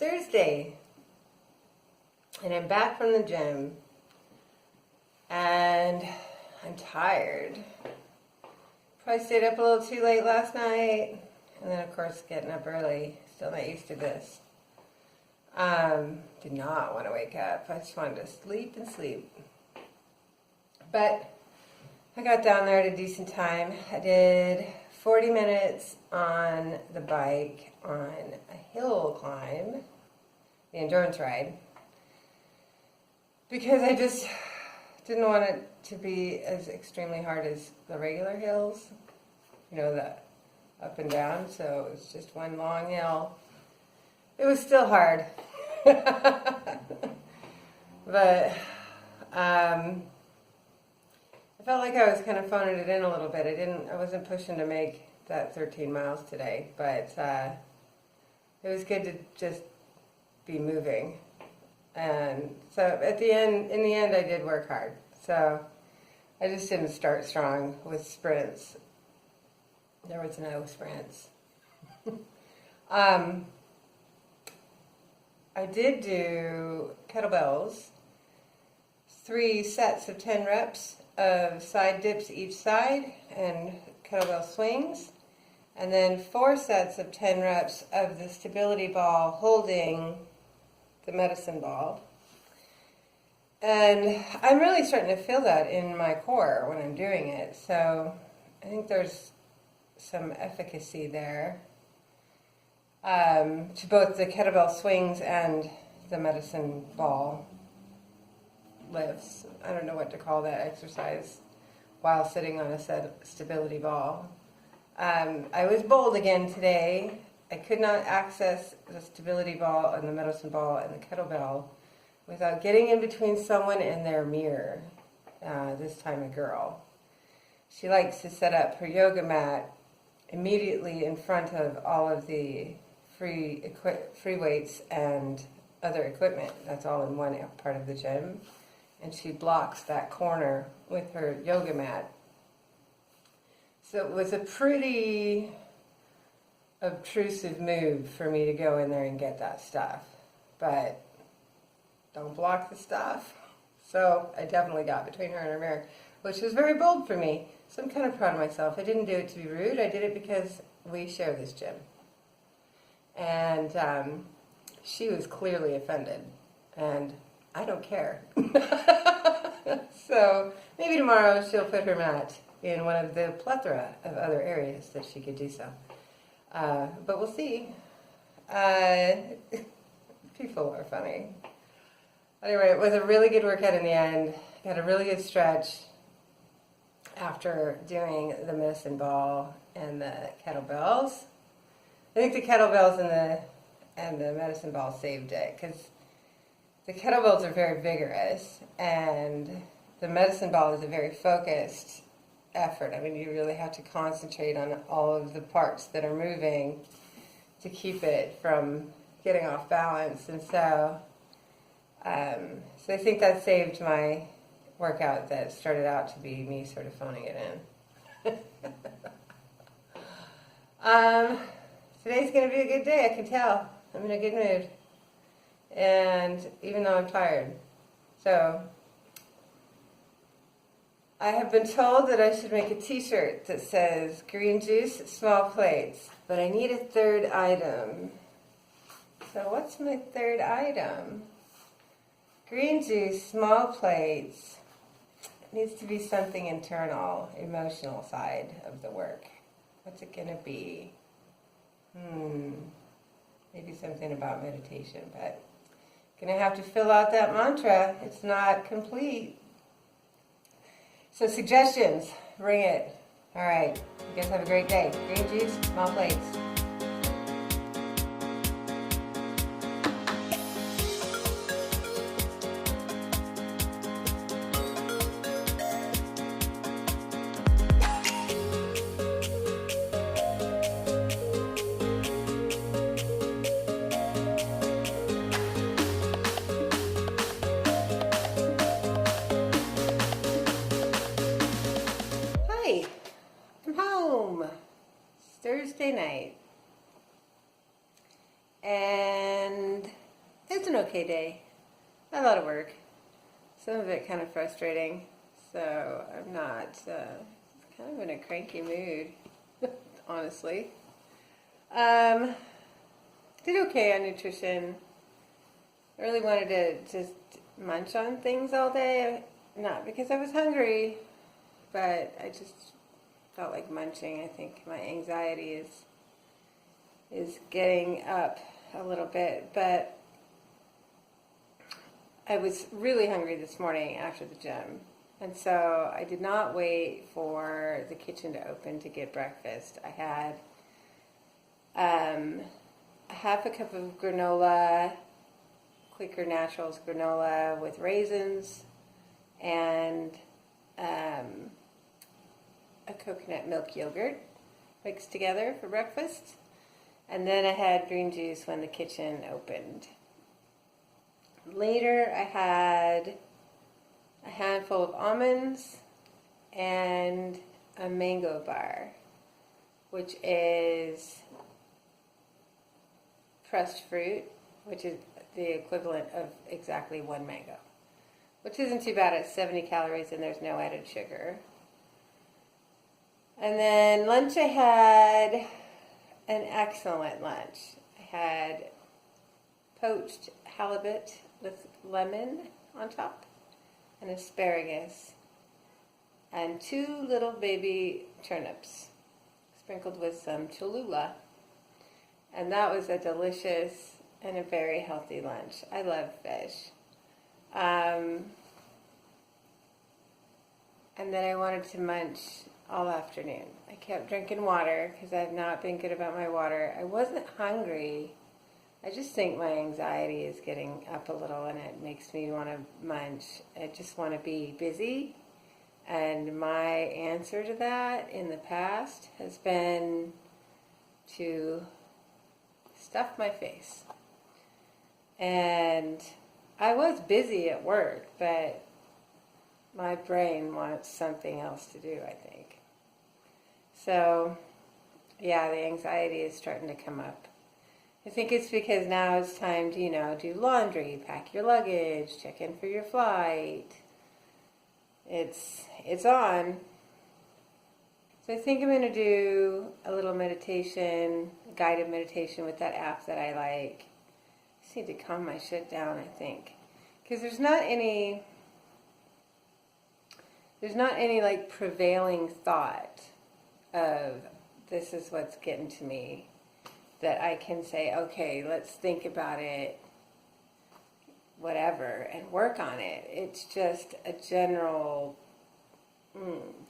Thursday, and I'm back from the gym, and I'm tired. Probably stayed up a little too late last night, and then of course getting up early. Still not used to this. Did not want to wake up. I just wanted to sleep and sleep. But I got down there at a decent time. I did 40 minutes on the bike on a hill climb, the endurance ride, because I just didn't want it to be as extremely hard as the regular hills, you know, the up and down, so it was just one long hill. It was still hard. But I felt like I was kind of phoning it in a little bit. I wasn't pushing to make that 13 miles today, but it was good to just be moving. And so in the end, I did work hard. So I just didn't start strong with sprints. There was no sprints. I did do kettlebells, 3 sets of 10 reps of side dips each side and kettlebell swings, and then 4 sets of 10 reps of the stability ball holding the medicine ball. And I'm really starting to feel that in my core when I'm doing it, so I think there's some efficacy there to both the kettlebell swings and the medicine ball lifts. I don't know what to call that exercise while sitting on a stability ball. I was bold again today. I could not access the stability ball and the medicine ball and the kettlebell without getting in between someone and their mirror. This time a girl. She likes to set up her yoga mat immediately in front of all of the free weights and other equipment. That's all in one part of the gym. And she blocks that corner with her yoga mat. So it was a pretty obtrusive move for me to go in there and get that stuff. But don't block the stuff. So I definitely got between her and her mirror, which was very bold for me. So I'm kind of proud of myself. I didn't do it to be rude. I did it because we share this gym. And she was clearly offended. And I don't care. So maybe tomorrow she'll put her mat in one of the plethora of other areas that she could do so. But we'll see. People are funny. Anyway, it was a really good workout in the end. Got a really good stretch after doing the medicine ball and the kettlebells. I think the kettlebells and the medicine ball saved it, because the kettlebells are very vigorous and the medicine ball is a very focused effort. I mean, you really have to concentrate on all of the parts that are moving to keep it from getting off balance. And so I think that saved my workout that started out to be me sort of phoning it in. Today's going to be a good day, I can tell. I'm in a good mood. And even though I'm tired. So I have been told that I should make a t-shirt that says green juice, small plates, but I need a third item. So what's my third item? Green juice, small plates. It needs to be something internal, emotional side of the work. What's it going to be? Maybe something about meditation, but going to have to fill out that mantra. It's not complete. So suggestions, bring it. All right, you guys have a great day. Green juice, small plates. I'm home. It's Thursday night. And It's an okay day. A lot of work. Some of it kind of frustrating. So I'm not kind of in a cranky mood, honestly. Did okay on nutrition. I really wanted to just munch on things all day. Not because I was hungry, but I just felt like munching. I think my anxiety is getting up a little bit, but I was really hungry this morning after the gym. And so I did not wait for the kitchen to open to get breakfast. I had a half a cup of granola, Quaker Naturals granola with raisins, and a coconut milk yogurt mixed together for breakfast. And then I had green juice when the kitchen opened. Later I had a handful of almonds and a mango bar, which is pressed fruit, which is the equivalent of exactly one mango, which isn't too bad. It's 70 calories and there's no added sugar. And then lunch, I had an excellent lunch. I had poached halibut with lemon on top and asparagus and 2 little baby turnips sprinkled with some Cholula. And that was a delicious and a very healthy lunch. I love fish. And then I wanted to munch all afternoon. I kept drinking water because I've not been good about my water. I wasn't hungry. I just think my anxiety is getting up a little and it makes me want to munch. I just want to be busy. And my answer to that in the past has been to stuff my face. And I was busy at work, but my brain wants something else to do, I think. So, yeah, the anxiety is starting to come up. I think it's because now it's time to, do laundry, pack your luggage, check in for your flight. It's on. So I think I'm going to do a little meditation, guided meditation with that app that I like. I just need to calm my shit down, I think. Because there's not any like prevailing thought of this is what's getting to me that I can say, okay, let's think about it, whatever, and work on it. It's just a general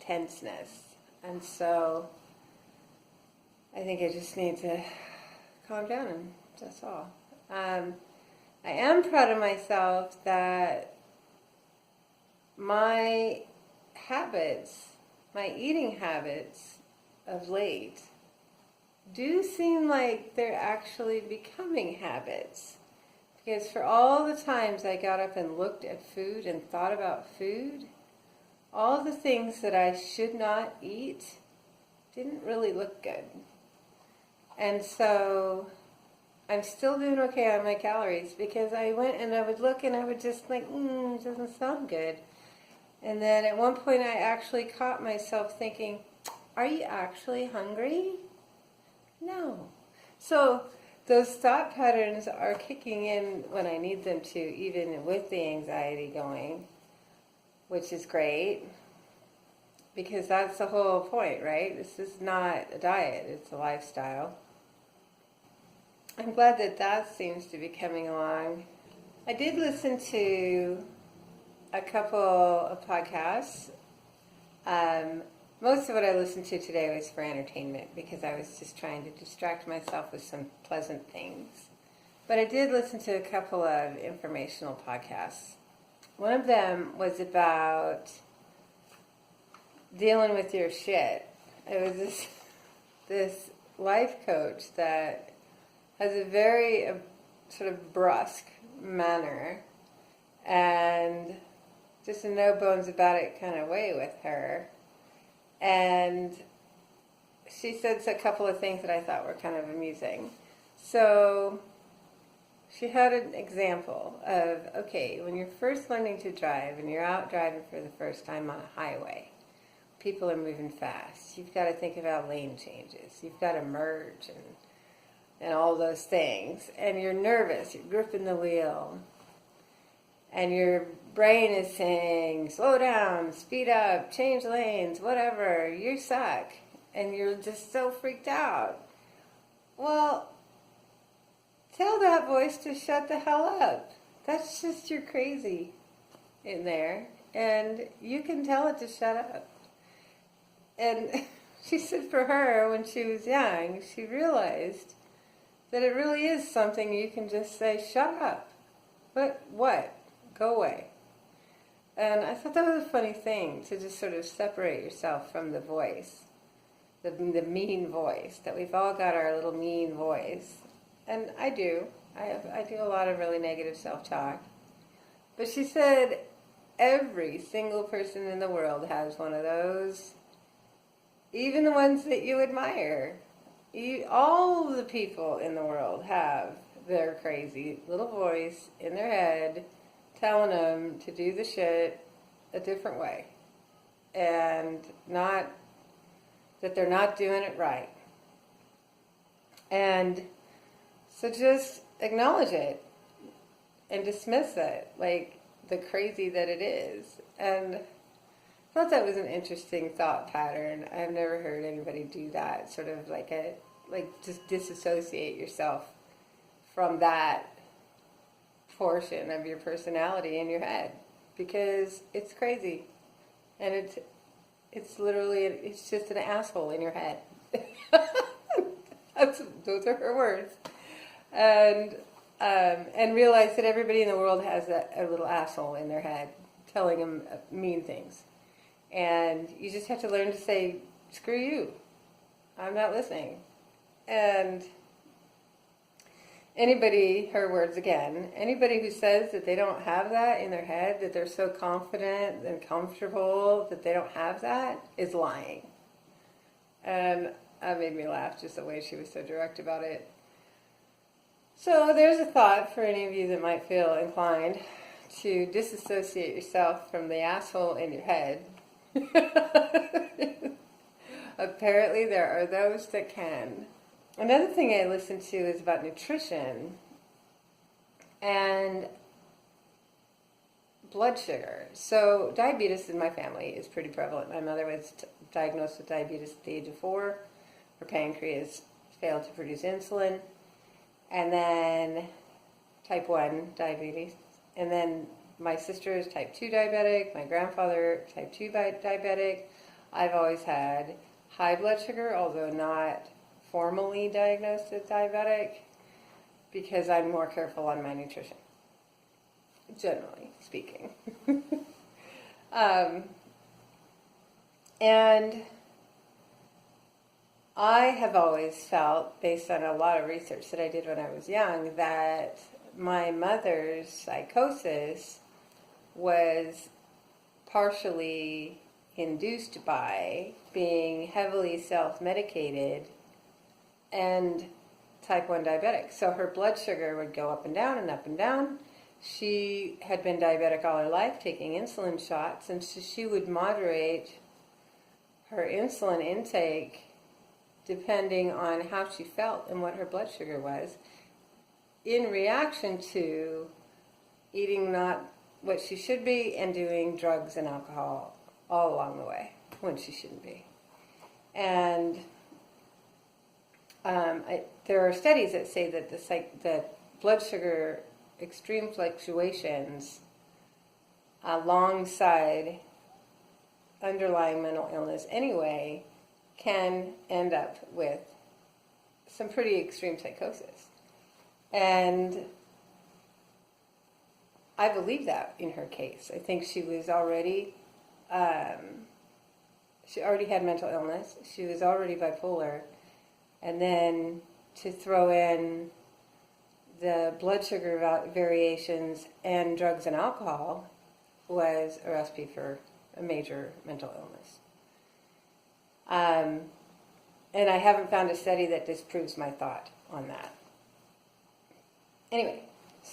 tenseness. And so I think I just need to calm down, and that's all. I am proud of myself that my eating habits of late do seem like they're actually becoming habits. Because for all the times I got up and looked at food and thought about food, all the things that I should not eat didn't really look good. And so I'm still doing okay on my calories because I went and I would look and I would just like, it doesn't sound good. And then at one point I actually caught myself thinking, are you actually hungry? No. So those thought patterns are kicking in when I need them to, even with the anxiety going, which is great. Because that's the whole point, right? This is not a diet, it's a lifestyle. I'm glad that seems to be coming along. I did listen to a couple of podcasts. Most of what I listened to today was for entertainment because I was just trying to distract myself with some pleasant things. But I did listen to a couple of informational podcasts. One of them was about dealing with your shit. It was this life coach that has a very sort of brusque manner and just a no bones about it kind of way with her. And she said a couple of things that I thought were kind of amusing. So she had an example of, okay, when you're first learning to drive and you're out driving for the first time on a highway, people are moving fast. You've got to think about lane changes. You've got to merge and all those things. And you're nervous. You're gripping the wheel. And your brain is saying, slow down, speed up, change lanes, whatever. You suck. And you're just so freaked out. Well, tell that voice to shut the hell up. That's just you're crazy in there. And you can tell it to shut up. And she said for her, when she was young, she realized that it really is something you can just say, shut up. But what? Go away. And I thought that was a funny thing, to just sort of separate yourself from the voice, the mean voice, that we've all got our little mean voice. And I do. I do a lot of really negative self-talk. But she said every single person in the world has one of those, even the ones that you admire. All the people in the world have their crazy little voice in their head telling them to do the shit a different way. And not that they're not doing it right. And so just acknowledge it and dismiss it, like the crazy that it is. And I thought that was an interesting thought pattern. I've never heard anybody do that, sort of like just disassociate yourself from that portion of your personality in your head, because it's crazy. And it's literally, it's just an asshole in your head. Those are her words. And realize that everybody in the world has a little asshole in their head telling them mean things. And you just have to learn to say, screw you. I'm not listening. And anybody, her words again, anybody who says that they don't have that in their head, that they're so confident and comfortable that they don't have that, is lying. And that made me laugh, just the way she was so direct about it. So there's a thought for any of you that might feel inclined to disassociate yourself from the asshole in your head. Apparently there are those that can. Another thing I listened to is about nutrition and blood sugar. So diabetes in my family is pretty prevalent. My mother was diagnosed with diabetes at the age of 4. Her pancreas failed to produce insulin. And then type 1 diabetes. And then my sister is type 2 diabetic. My grandfather, type 2 diabetic. I've always had high blood sugar, although not formally diagnosed as diabetic, because I'm more careful on my nutrition, generally speaking. And I have always felt, based on a lot of research that I did when I was young, that my mother's psychosis was partially induced by being heavily self-medicated and type 1 diabetic. So her blood sugar would go up and down and up and down. She had been diabetic all her life, taking insulin shots, and so she would moderate her insulin intake depending on how she felt and what her blood sugar was, in reaction to eating not what she should be and doing drugs and alcohol all along the way when she shouldn't be. And there are studies that say that that blood sugar extreme fluctuations alongside underlying mental illness anyway can end up with some pretty extreme psychosis. And I believe that in her case. I think she was already, she already had mental illness. She was already bipolar. And then to throw in the blood sugar variations and drugs and alcohol was a recipe for a major mental illness. And I haven't found a study that disproves my thought on that. Anyway,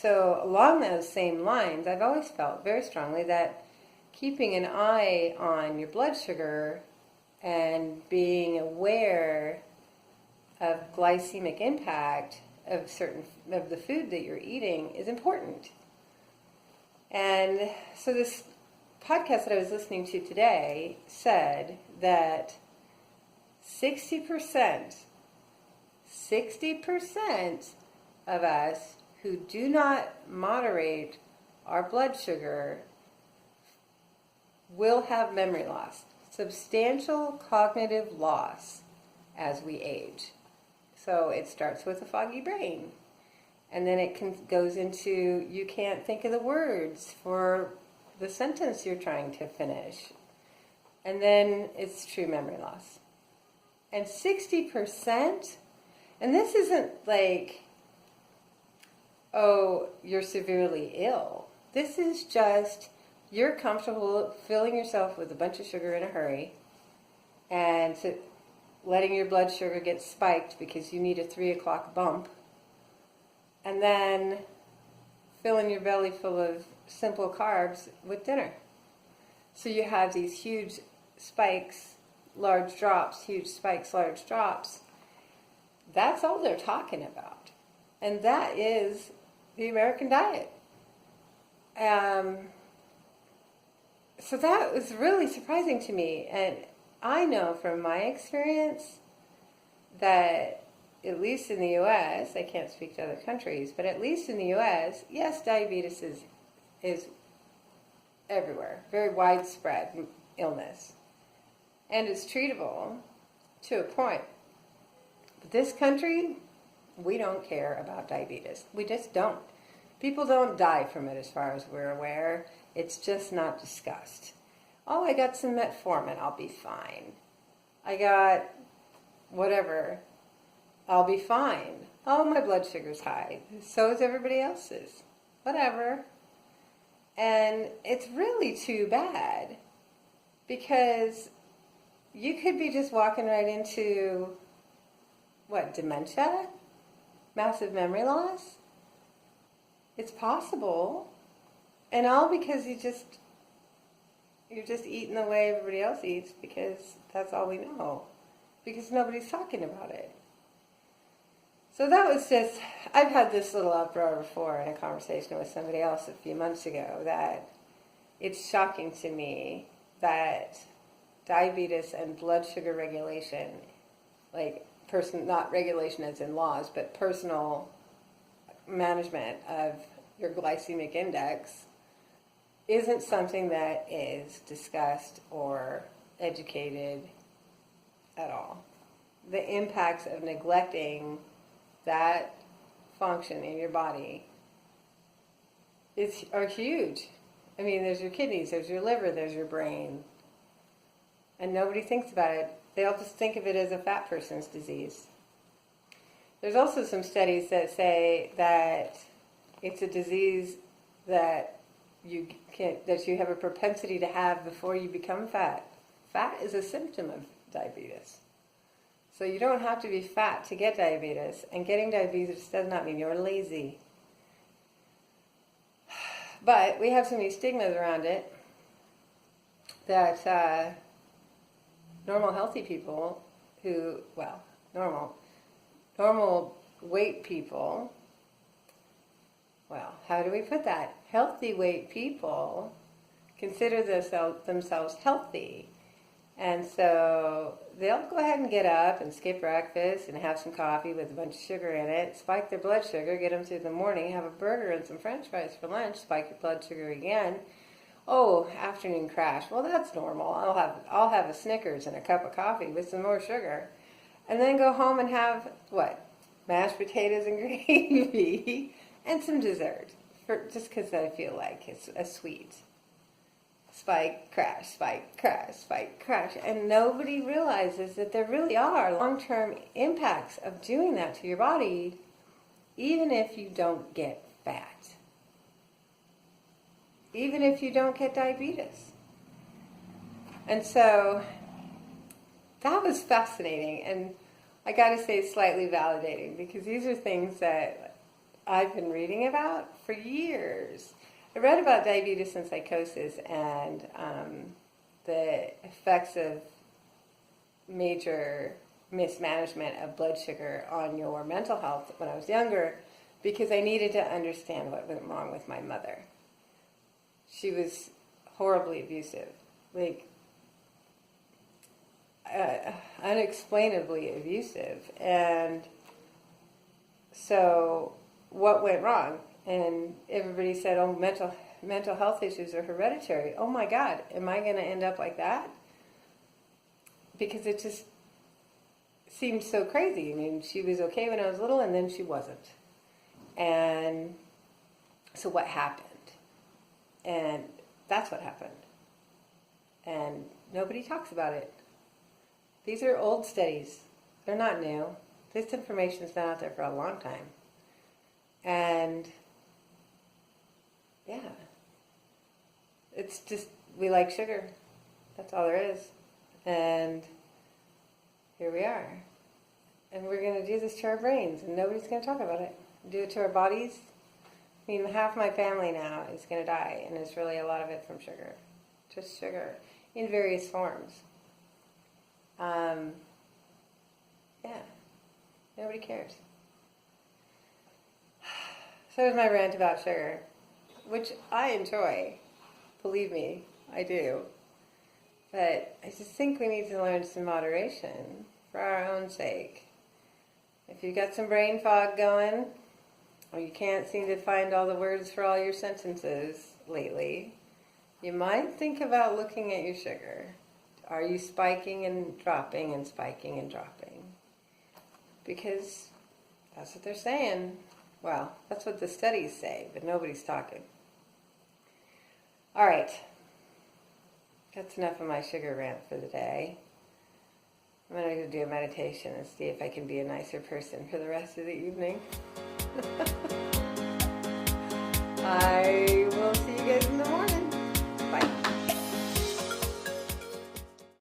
So along those same lines, I've always felt very strongly that keeping an eye on your blood sugar and being aware of glycemic impact of the food that you're eating is important. And so this podcast that I was listening to today said that 60% of us who do not moderate our blood sugar will have memory loss, substantial cognitive loss as we age. So it starts with a foggy brain, and then it goes into you can't think of the words for the sentence you're trying to finish, and then it's true memory loss. And 60%, and this isn't like, oh, you're severely ill. This is just you're comfortable filling yourself with a bunch of sugar in a hurry and letting your blood sugar get spiked because you need a 3 o'clock bump, and then filling your belly full of simple carbs with dinner. So you have these huge spikes, large drops, huge spikes, large drops. That's all they're talking about. And that is the American diet. So that was really surprising to me. And I know from my experience that, at least in the U.S., I can't speak to other countries, but at least in the U.S., yes, diabetes is everywhere, very widespread illness. And it's treatable to a point. But this country, we don't care about diabetes. We just don't. People don't die from it as far as we're aware. It's just not discussed. Oh, I got some metformin, I'll be fine. I got whatever, I'll be fine. Oh, my blood sugar's high. So is everybody else's. Whatever. And it's really too bad, because you could be just walking right into, dementia? Massive memory loss? It's possible. And all because you're just eating the way everybody else eats, because that's all we know. Because nobody's talking about it. So that was just, I've had this little uproar before in a conversation with somebody else a few months ago, that it's shocking to me that diabetes and blood sugar regulation, not regulation as in laws, but personal management of your glycemic index, isn't something that is discussed or educated at all. The impacts of neglecting that function in your body are huge. I mean, there's your kidneys, there's your liver, there's your brain. And nobody thinks about it. They all just think of it as a fat person's disease. There's also some studies that say that it's a disease that you have a propensity to have before you become fat. Fat is a symptom of diabetes. So you don't have to be fat to get diabetes, and getting diabetes does not mean you're lazy. But we have so many stigmas around it that normal healthy people normal weight people, how do we put that? Healthy weight people consider themselves healthy. And so they'll go ahead and get up and skip breakfast and have some coffee with a bunch of sugar in it, spike their blood sugar, get them through the morning, have a burger and some french fries for lunch, spike your blood sugar again. Oh, afternoon crash. Well, that's normal. I'll have a Snickers and a cup of coffee with some more sugar. And then go home and have, mashed potatoes and gravy and some dessert, just because I feel like it's a sweet. Spike, crash, spike, crash, spike, crash. And nobody realizes that there really are long-term impacts of doing that to your body, even if you don't get fat. Even if you don't get diabetes. And so that was fascinating, and I got to say slightly validating, because these are things that I've been reading about for years. I read about diabetes and psychosis and the effects of major mismanagement of blood sugar on your mental health when I was younger because I needed to understand what went wrong with my mother. She was horribly abusive, like unexplainably abusive. And so what went wrong? And everybody said, oh, mental health issues are hereditary. Oh my God, am I going to end up like that? Because it just seemed so crazy. I mean, she was okay when I was little, and then she wasn't. And so what happened? And that's what happened. And nobody talks about it. These are old studies. They're not new. This information's been out there for a long time. And yeah, it's just, we like sugar. That's all there is. And here we are. And we're going to do this to our brains, and nobody's going to talk about it. Do it to our bodies. I mean, half my family now is going to die, and it's really a lot of it from sugar. Just sugar in various forms. Yeah, nobody cares. So is my rant about sugar, which I enjoy. Believe me, I do. But I just think we need to learn some moderation for our own sake. If you've got some brain fog going, or you can't seem to find all the words for all your sentences lately, you might think about looking at your sugar. Are you spiking and dropping and spiking and dropping? Because that's what they're saying. Well, that's what the studies say, but nobody's talking. All right. That's enough of my sugar rant for the day. I'm going to do a meditation and see if I can be a nicer person for the rest of the evening.